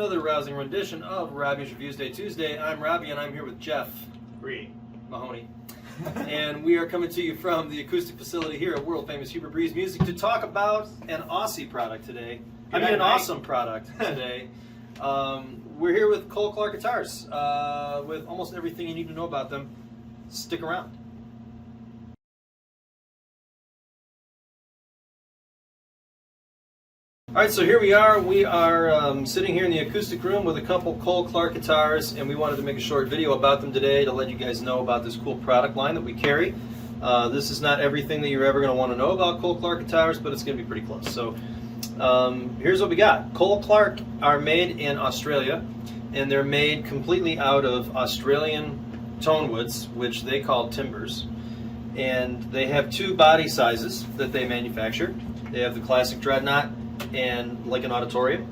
another rousing rendition of Robby's Reviews Day Tuesday. I'm Robby and I'm here with Jeff Breese Mahoney. And we are coming to you from the acoustic facility here at world famous Breese Music to talk about an Aussie product today. An awesome product today. We're here with Cole Clark Guitars with almost everything you need to know about them. Stick around. Alright, so here we are. We are sitting here in the acoustic room with a couple Cole Clark guitars, and we wanted to make a short video about them today to let you guys know about this cool product line that we carry. This is not everything that you're ever going to want to know about Cole Clark guitars, but it's going to be pretty close. So here's what we got. Cole Clark are made in Australia, and they're made completely out of Australian tone woods, which they call timbers. And they have two body sizes that they manufacture. They have the classic dreadnought and like an auditorium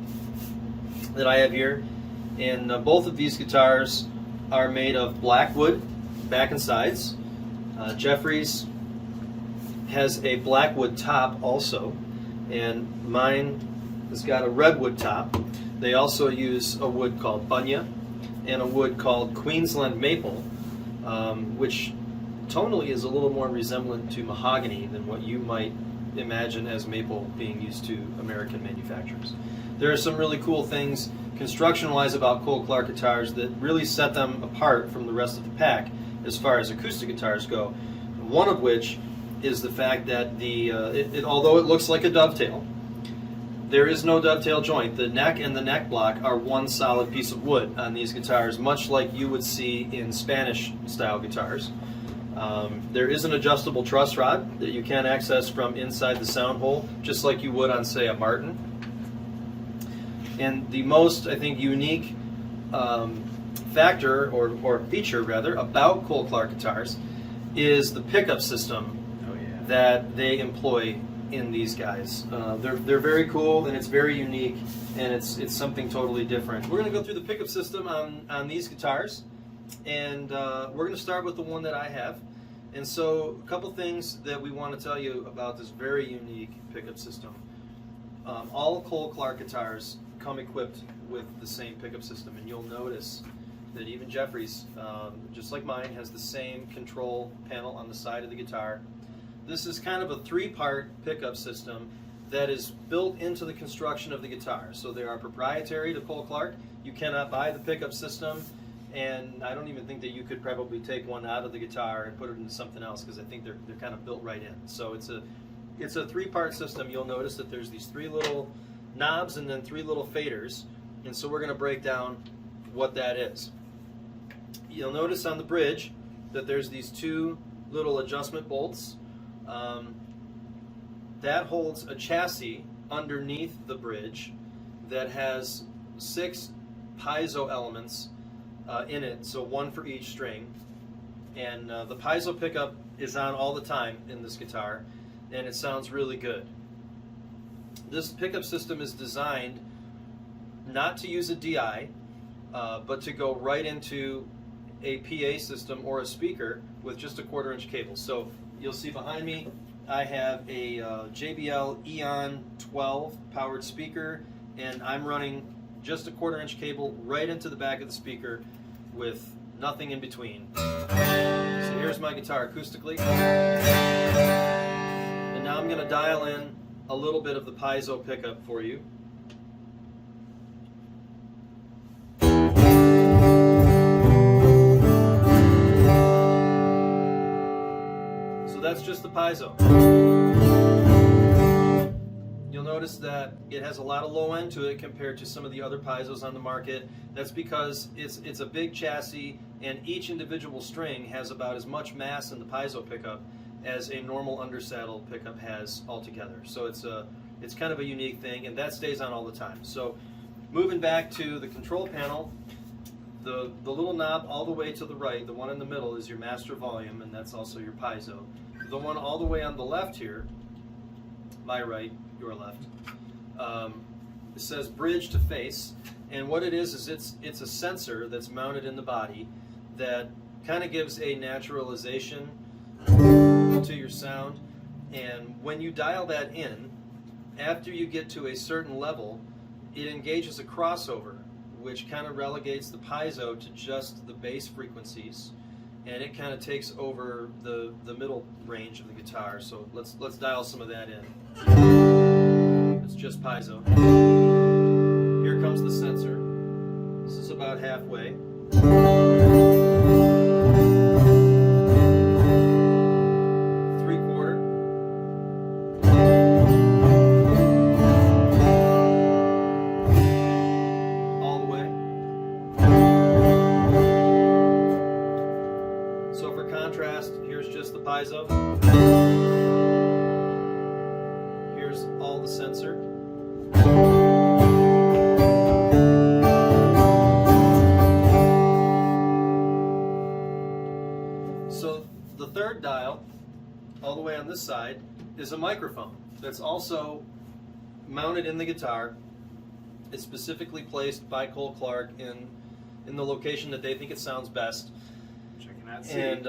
that I have here, and both of these guitars are made of black wood back and sides. Jeffrey's has a black wood top also, and mine has got a redwood top. They also use a wood called bunya and a wood called Queensland maple, which tonally is a little more resemblant to mahogany than what you might imagine as maple being used to American manufacturers. There are some really cool things construction-wise about Cole Clark guitars that really set them apart from the rest of the pack as far as acoustic guitars go. One of which is the fact that although it looks like a dovetail, there is no dovetail joint. The neck and the neck block are one solid piece of wood on these guitars, much like you would see in Spanish style guitars. There is an adjustable truss rod that you can access from inside the sound hole, just like you would on, say, a Martin. And the most, I think, unique factor, or feature rather, about Cole Clark guitars is the pickup system that they employ in these guys. They're very cool, and it's very unique, and it's something totally different. We're going to go through the pickup system on these guitars, and we're going to start with the one that I have. And so, a couple things that we want to tell you about this very unique pickup system. All Cole Clark guitars come equipped with the same pickup system, and you'll notice that even Jeffrey's, just like mine, has the same control panel on the side of the guitar. This is kind of a three-part pickup system that is built into the construction of the guitar. So they are proprietary to Cole Clark. You cannot buy the pickup system, and I don't even think that you could probably take one out of the guitar and put it into something else, because I think they're kind of built right in. So it's a three-part system. You'll notice that there's these three little knobs and then three little faders, and so we're going to break down what that is. You'll notice on the bridge that there's these two little adjustment bolts. That holds a chassis underneath the bridge that has 6 piezo elements in it, so one for each string. And the piezo pickup is on all the time in this guitar, and it sounds really good. This pickup system is designed not to use a DI, but to go right into a PA system or a speaker with just a 1/4 inch cable. So you'll see behind me I have a JBL Eon 12 powered speaker, and I'm running just a 1/4 inch cable right into the back of the speaker with nothing in between. So here's my guitar acoustically. And now I'm going to dial in a little bit of the piezo pickup for you. So that's just the piezo. You'll notice that it has a lot of low end to it compared to some of the other piezos on the market. That's because it's a big chassis, and each individual string has about as much mass in the piezo pickup as a normal undersaddle pickup has altogether. So it's kind of a unique thing, and that stays on all the time. So moving back to the control panel, the little knob all the way to the right, the one in the middle, is your master volume, and that's also your piezo. The one all the way on the left here, my right, your left, it says bridge to face, and what it is it's a sensor that's mounted in the body that kind of gives a naturalization to your sound, and when you dial that in, after you get to a certain level, it engages a crossover which kind of relegates the piezo to just the bass frequencies, and it kind of takes over the middle range of the guitar. So let's dial some of that in. It's just piezo. Here comes the sensor. This is about halfway. So for contrast, here's just the piezo. Here's all the sensor. So the third dial, all the way on this side, is a microphone that's also mounted in the guitar. It's specifically placed by Cole Clark in the location that they think it sounds best. And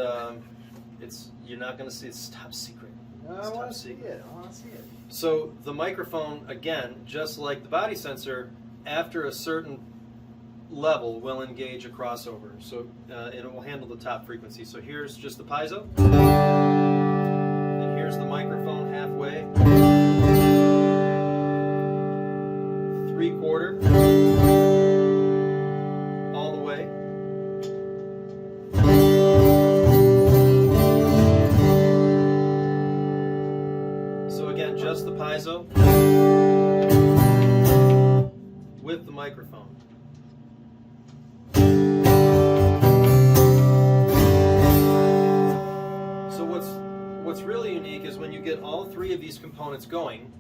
you're not going to see it's top secret. No, I want to see it. I want to see it. So the microphone, again, just like the body sensor, after a certain level will engage a crossover. So and it will handle the top frequency. So here's just the piezo, and here's the microphone halfway, 3/4, all the way. Just the piezo with the microphone. So what's really unique is when you get all three of these components going,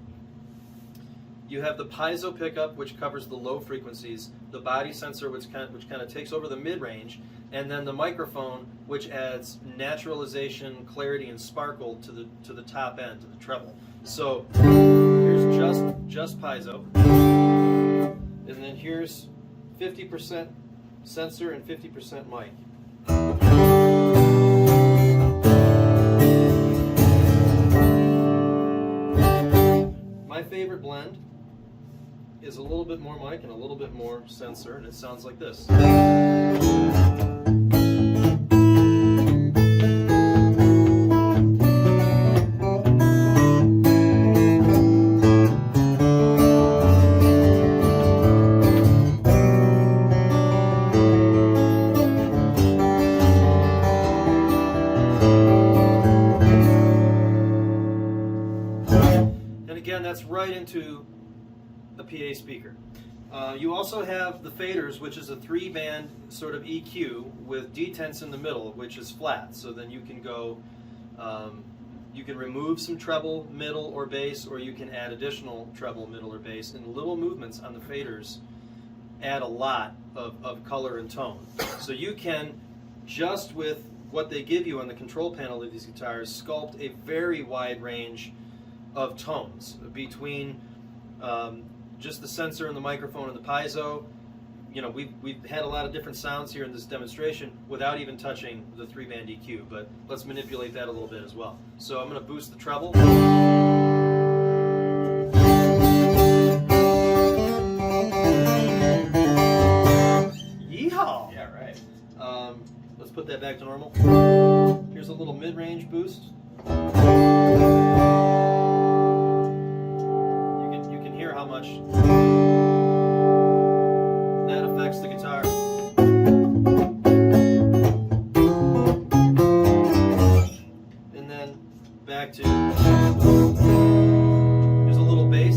you have the piezo pickup, which covers the low frequencies, the body sensor, which kind of takes over the mid-range, and then the microphone, which adds naturalization, clarity, and sparkle to the top end, to the treble. So here's just piezo, and then here's 50% sensor and 50% mic. My favorite blend is a little bit more mic and a little bit more sensor, and it sounds like this. Again, that's right into a PA speaker. You also have the faders, which is a 3-band sort of EQ with detents in the middle, which is flat. So then you can go, you can remove some treble, middle, or bass, or you can add additional treble, middle, or bass. And little movements on the faders add a lot of color and tone. So you can, just with what they give you on the control panel of these guitars, sculpt a very wide range of tones between just the sensor and the microphone and the piezo. You know, we've had a lot of different sounds here in this demonstration without even touching the 3-band EQ, but let's manipulate that a little bit as well. So I'm going to boost the treble. Yeehaw! Yeah, right. Let's put that back to normal. Here's a little mid-range boost. How much that affects the guitar. And then back to, here's a little bass.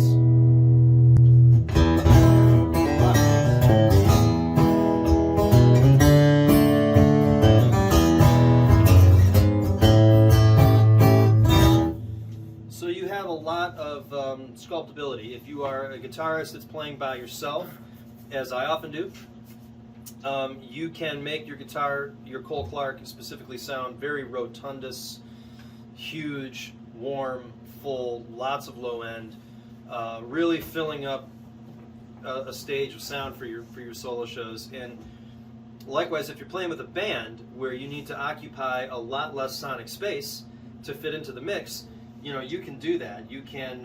So you have a lot of sculptability. If you are a guitarist that's playing by yourself, as I often do, you can make your guitar, your Cole Clark specifically, sound very rotundous, huge, warm, full, lots of low end, really filling up a stage of sound for your solo shows. And likewise, if you're playing with a band where you need to occupy a lot less sonic space to fit into the mix, you know, you can do that. You can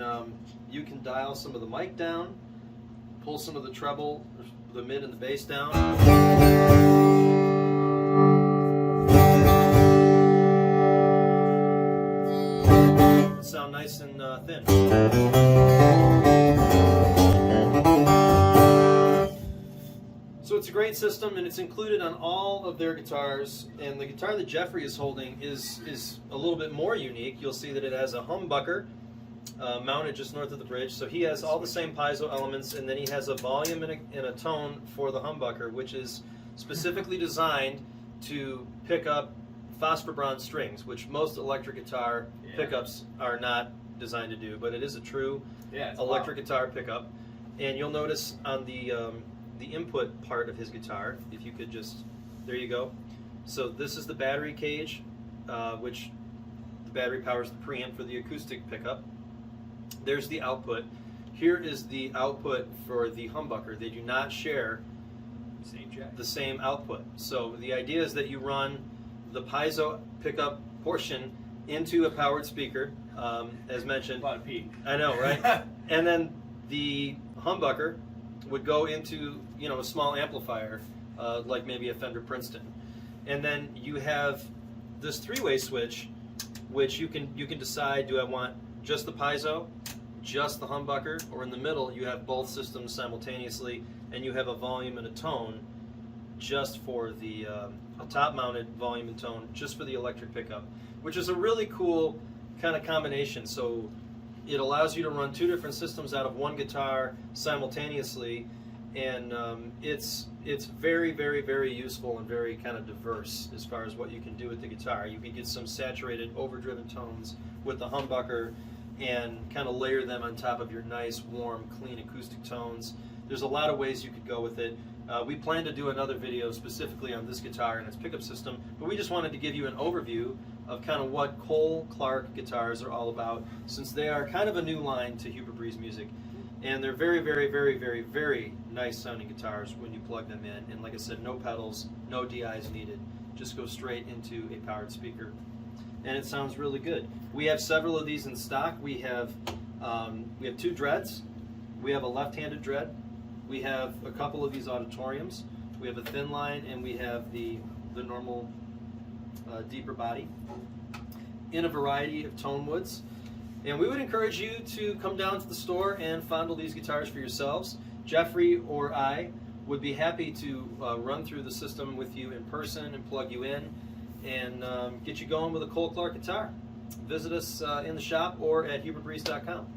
dial some of the mic down, pull some of the treble the mid and the bass down. Sound nice and thin. So it's a great system, and it's included on all of their guitars. And the guitar that Jeffrey is holding is a little bit more unique. You'll see that it has a humbucker mounted just north of the bridge. So he has all the same piezo elements, and then he has a volume and a tone for the humbucker, which is specifically designed to pick up phosphor bronze strings, which most electric guitar pickups are not designed to do, but it is a true electric guitar pickup. And you'll notice on the input part of his guitar, if you could just, there you go. So this is the battery cage, which the battery powers the preamp for the acoustic pickup. There's the output. Here is the output for the humbucker. They do not share the same output. So the idea is that you run the piezo pickup portion into a powered speaker, as mentioned. A lot of pee. I know, right? And then the humbucker would go into, you know, a small amplifier, like maybe a Fender Princeton. And then you have this three-way switch, which you can decide, do I want just the piezo, just the humbucker, or in the middle you have both systems simultaneously, and you have a volume and a tone just for the a top-mounted volume and tone just for the electric pickup, which is a really cool kind of combination. So it allows you to run two different systems out of one guitar simultaneously, and it's very, very, very useful and very kind of diverse as far as what you can do with the guitar. You can get some saturated, overdriven tones with the humbucker and kind of layer them on top of your nice, warm, clean acoustic tones. There's a lot of ways you could go with it. We plan to do another video specifically on this guitar and its pickup system, but we just wanted to give you an overview of kind of what Cole Clark guitars are all about, since they are kind of a new line to Hubert Breese music. And they're very, very, very, very, very nice sounding guitars when you plug them in. And like I said, no pedals, no DIs needed. Just go straight into a powered speaker. And it sounds really good. We have several of these in stock. We have two dreads. We have a left-handed dread. We have a couple of these auditoriums. We have a thin line, and we have the normal deeper body in a variety of tone woods. And we would encourage you to come down to the store and fondle these guitars for yourselves. Jeffrey or I would be happy to run through the system with you in person and plug you in and get you going with a Cole Clark guitar. Visit us in the shop or at hubertbreese.com.